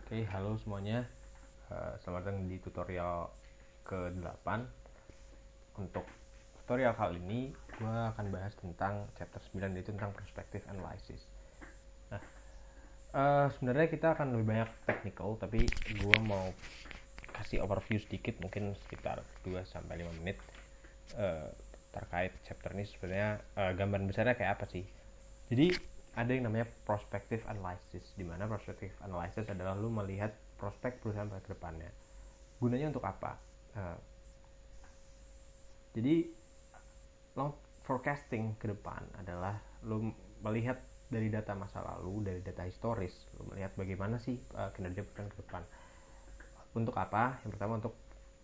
Oke, halo semuanya. Selamat datang di tutorial ke-8. Untuk tutorial kali ini, gue akan bahas tentang chapter 9, yaitu tentang perspective analysis. Nah, sebenarnya kita akan lebih banyak technical, tapi gue mau kasih overview sedikit, mungkin sekitar 2-5 menit terkait chapter ini. Sebenarnya gambaran besarnya kayak apa sih? Jadi ada yang namanya prospective analysis, di mana prospective analysis adalah lu melihat prospek perusahaan ke depannya. Gunanya untuk apa? Jadi long forecasting ke depan adalah lu melihat dari data masa lalu, dari data historis, lu melihat bagaimana sih kinerja perusahaan ke depan. Untuk apa? Yang pertama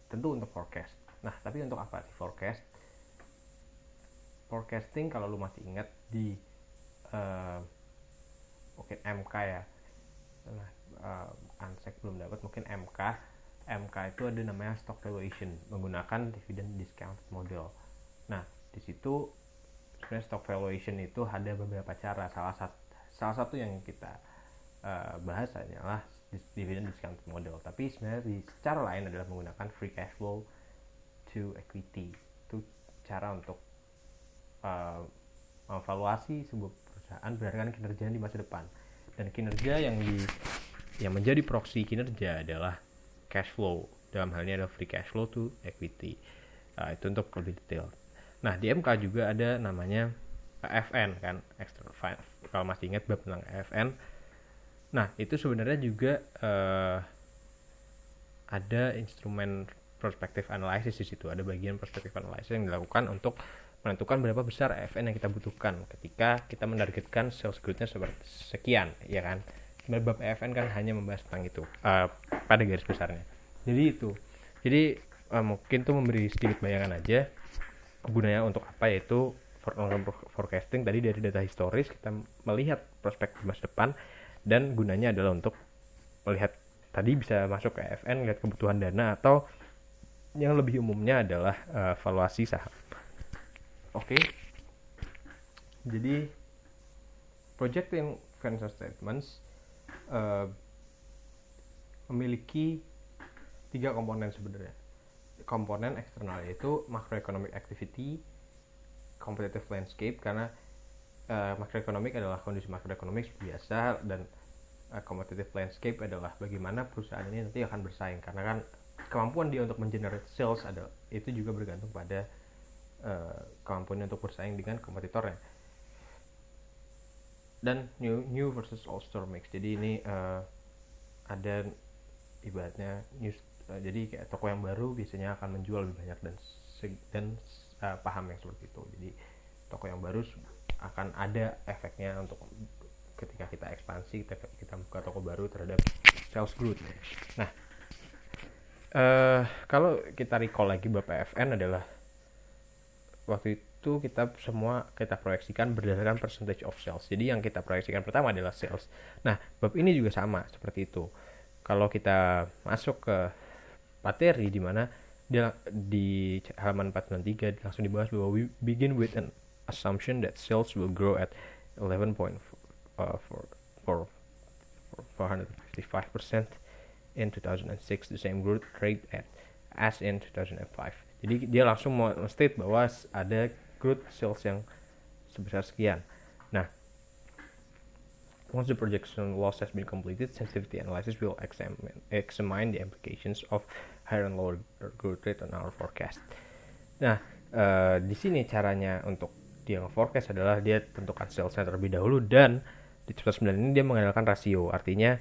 tentu untuk forecast. Nah, tapi untuk apa sih forecast? Forecasting kalau lu masih ingat di mungkin MK ya. Nah, Ansek belum dapat, mungkin MK itu ada namanya stock valuation menggunakan dividend discount model. Nah, di situ sebenarnya stock valuation itu ada beberapa cara. Salah satu yang kita bahas adalah dividend discount model. Tapi sebenarnya secara lain adalah menggunakan free cash flow to equity. Itu cara untuk mengevaluasi sebuah perusahaan berdasarkan kinerja di masa depan. Dan kinerja yang menjadi proksi kinerja adalah cash flow. Dalam hal ini adalah free cash flow to equity. Itu untuk lebih detail. Nah, di MK juga ada namanya FN kan, external finance. Kalau masih ingat bab tentang FN. Nah, itu sebenarnya juga ada instrumen prospective analysis di situ. Ada bagian prospective analysis yang dilakukan untuk menentukan berapa besar FN yang kita butuhkan ketika kita menargetkan sales growth-nya sekian, ya kan. Sebenarnya bab FN kan hanya membahas tentang itu pada garis besarnya. Jadi mungkin tuh memberi sedikit bayangan aja gunanya untuk apa, yaitu forecasting tadi dari data historis kita melihat prospek di masa depan, dan gunanya adalah untuk melihat tadi bisa masuk ke FN, lihat kebutuhan dana, atau yang lebih umumnya adalah valuasi saham. Oke. Jadi projecting financial statements memiliki 3 komponen sebenarnya. Komponen eksternal yaitu macroeconomic activity, competitive landscape, karena makroekonomik adalah kondisi makroekonomik biasa, dan competitive landscape adalah bagaimana perusahaan ini nanti akan bersaing, karena kan kemampuan dia untuk mengenerate sales itu juga bergantung pada kemampuannya untuk bersaing dengan kompetitornya. Dan new versus old store mix. Jadi ini ada ibaratnya jadi kayak toko yang baru biasanya akan menjual lebih banyak dan paham yang seperti itu. Jadi toko yang baru akan ada efeknya untuk ketika kita ekspansi, kita buka toko baru terhadap sales growth. Nah, kalau kita recall lagi bab PFN adalah waktu itu kita proyeksikan berdasarkan percentage of sales. Jadi yang kita proyeksikan pertama adalah sales. Nah, bab ini juga sama seperti itu. Kalau kita masuk ke materi di mana di halaman 493 langsung dibahas bahwa we begin with an assumption that sales will grow at 455% in 2006, the same growth rate as in 2005. Jadi dia langsung state bahwa ada growth sales yang sebesar sekian. Nah, once the projection loss has been completed, sensitivity analysis will examine the implications of higher and lower growth rate on our forecast. Nah, di sini caranya untuk dia nge-forecast adalah dia tentukan salesnya terlebih dahulu, dan di chapter 9 ini dia mengandalkan rasio. Artinya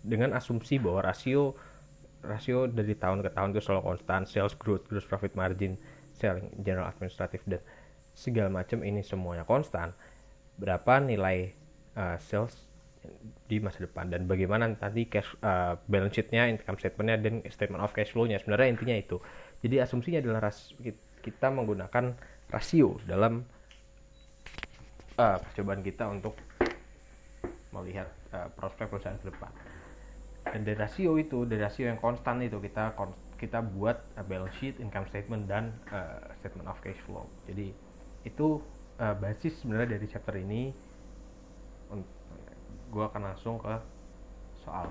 dengan asumsi bahwa rasio dari tahun ke tahun itu selalu konstan, sales growth, gross profit margin, selling, general administrative, dan segala macam ini semuanya konstan. Berapa nilai sales di masa depan, dan bagaimana nanti balance sheet-nya, income statement-nya, dan statement of cash flow-nya. Sebenarnya intinya itu. Jadi asumsinya adalah kita menggunakan rasio dalam percobaan kita untuk melihat prospek perusahaan ke depan. Dan dari rasio yang konstan itu kita buat balance sheet, income statement, dan statement of cash flow. Jadi itu basis sebenarnya dari chapter ini. Gue akan langsung ke soal.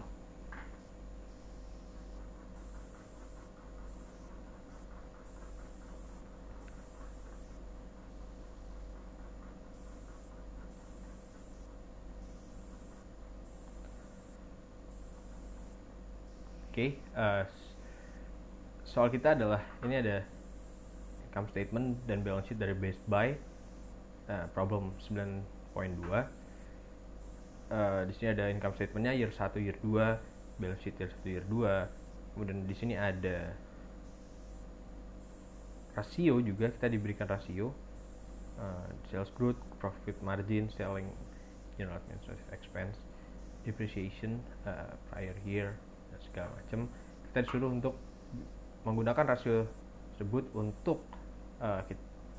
Oke, soal kita adalah ini ada income statement dan balance sheet dari Best Buy, problem 9.2. Di sini ada income statementnya year 1, year 2, balance sheet year 1, year 2. Kemudian di sini ada rasio juga, kita diberikan rasio, sales growth, profit margin, selling general administrative expense, depreciation, prior year, dan segala macam. Kita disuruh untuk menggunakan rasio tersebut untuk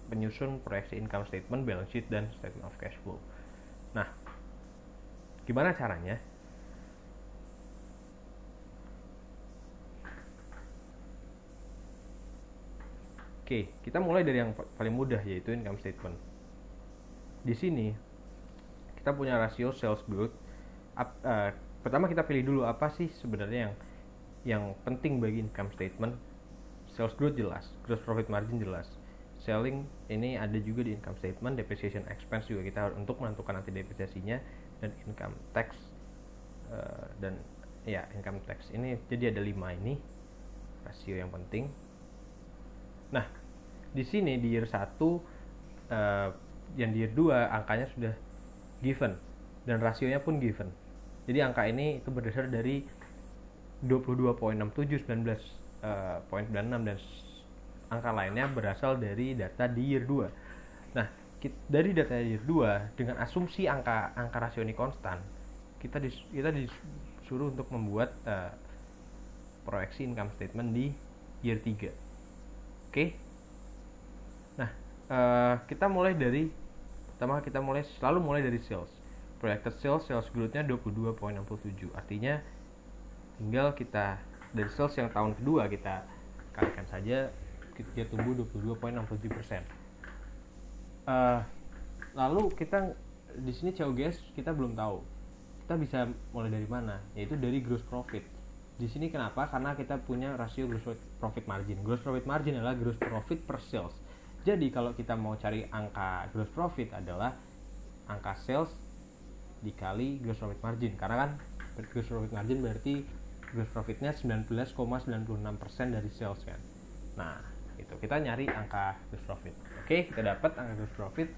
penyusun proyeksi income statement, balance sheet, dan statement of cash flow. Nah, gimana caranya? Oke, kita mulai dari yang paling mudah, yaitu income statement. Di sini kita punya rasio sales growth. Pertama kita pilih dulu apa sih sebenarnya yang penting bagi income statement. Sales growth jelas, gross profit margin jelas, selling ini ada juga di income statement, depreciation expense juga kita harus untuk menentukan nanti depresiasinya, dan income tax dan ya income tax ini. Jadi ada 5 ini rasio yang penting. Nah, di sini di year 1 yang di year 2 angkanya sudah given dan rasionya pun given. Jadi angka ini itu berdasar dari 22.67, 19.96 dan angka lainnya berasal dari data di year 2. Nah, dari data year 2 dengan asumsi angka rasio ini konstan, kita disuruh untuk membuat proyeksi income statement di year 3. Oke. Nah, kita mulai dari pertama kita selalu mulai dari sales. Projected sales growth-nya 22.67. Artinya tinggal kita dari sales yang tahun kedua kita kalikan saja, dia tumbuh 22.67%. Lalu kita di sini COGS kita belum tahu. Kita bisa mulai dari mana? Yaitu dari gross profit. Di sini kenapa? Karena kita punya rasio gross profit margin. Gross profit margin adalah gross profit per sales. Jadi kalau kita mau cari angka gross profit adalah angka sales dikali gross profit margin. Karena kan gross profit margin berarti gross profitnya 19,96% dari sales kan. Nah, itu kita nyari angka gross profit. Oke, kita dapat angka gross profit.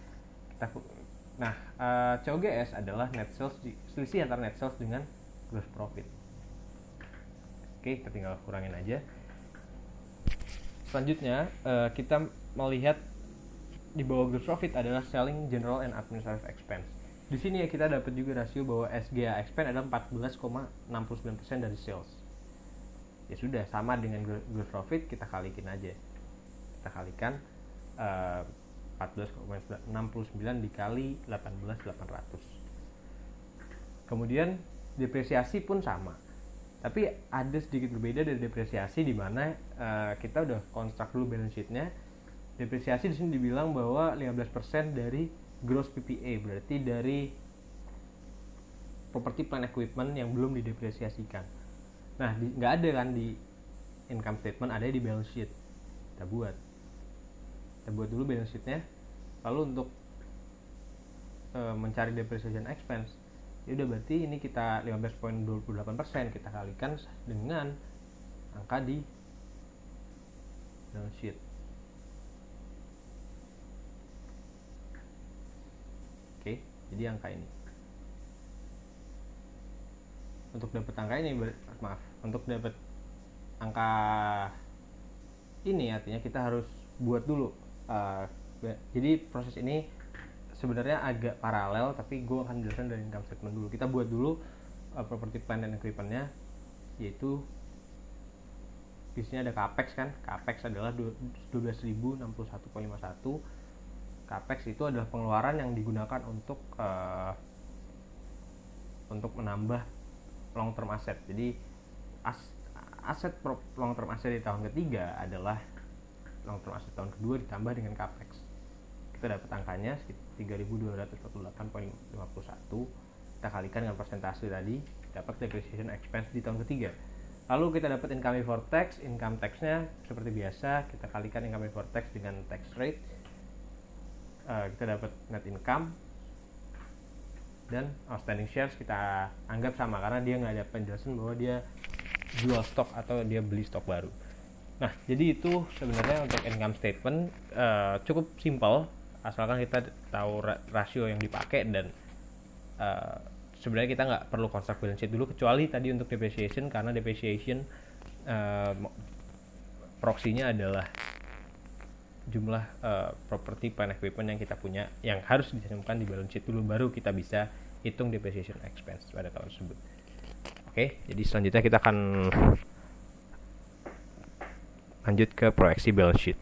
COGS adalah net sales, selisih antara net sales dengan gross profit. Oke, kita tinggal kurangin aja. Selanjutnya kita melihat di bawah gross profit adalah selling general and administrative expense. Di sini ya kita dapat juga rasio bahwa SGA expense adalah 14,69% dari sales. Ya sudah, sama dengan gross profit, kita kalikin aja. Kita kalikan 14,69 dikali 18.800. Kemudian depresiasi pun sama. Tapi ada sedikit berbeda dari depresiasi, di mana kita udah construct dulu balance sheet-nya. Depresiasi di sini dibilang bahwa 15% dari gross PPA, berarti dari property plant equipment yang belum didepresiasikan. Nah, nggak ada kan di income statement, ada di balance sheet. Kita buat dulu balance sheet-nya. Lalu untuk mencari depreciation expense, ya udah berarti ini kita 15.28% kita kalikan dengan angka di balance sheet. Oke, jadi angka ini. Untuk dapat angka ini, untuk dapat angka ini artinya kita harus buat dulu. Jadi proses ini sebenarnya agak paralel, tapi gue akan jelaskan dari income statement dulu. Kita buat dulu property plant and equipment-nya, yaitu di sini ada capex kan. Capex adalah 12.061,51. Capex itu adalah pengeluaran yang digunakan untuk menambah long term asset. Jadi aset long term asset di tahun ketiga adalah long term asset tahun kedua ditambah dengan capex. Kita dapat angkanya 3.248,51. kita kalikan dengan persentase tadi, dapat depreciation expense di tahun ketiga. Lalu kita dapat income before tax. Income tax-nya seperti biasa, kita kalikan income before tax dengan tax rate. Kita dapat net income, dan outstanding shares kita anggap sama karena dia nggak ada penjelasan bahwa dia jual stok atau dia beli stok baru. Nah, jadi itu sebenarnya untuk income statement cukup simpel, asalkan kita tahu rasio yang dipakai, dan sebenarnya kita nggak perlu construct balance sheet dulu, kecuali tadi untuk depreciation, karena depreciation proksinya adalah jumlah properti plant equipment yang kita punya yang harus dicantumkan di balance sheet dulu, baru kita bisa hitung depreciation expense pada tahun tersebut. Oke, jadi selanjutnya kita akan lanjut ke proyeksi balance sheet.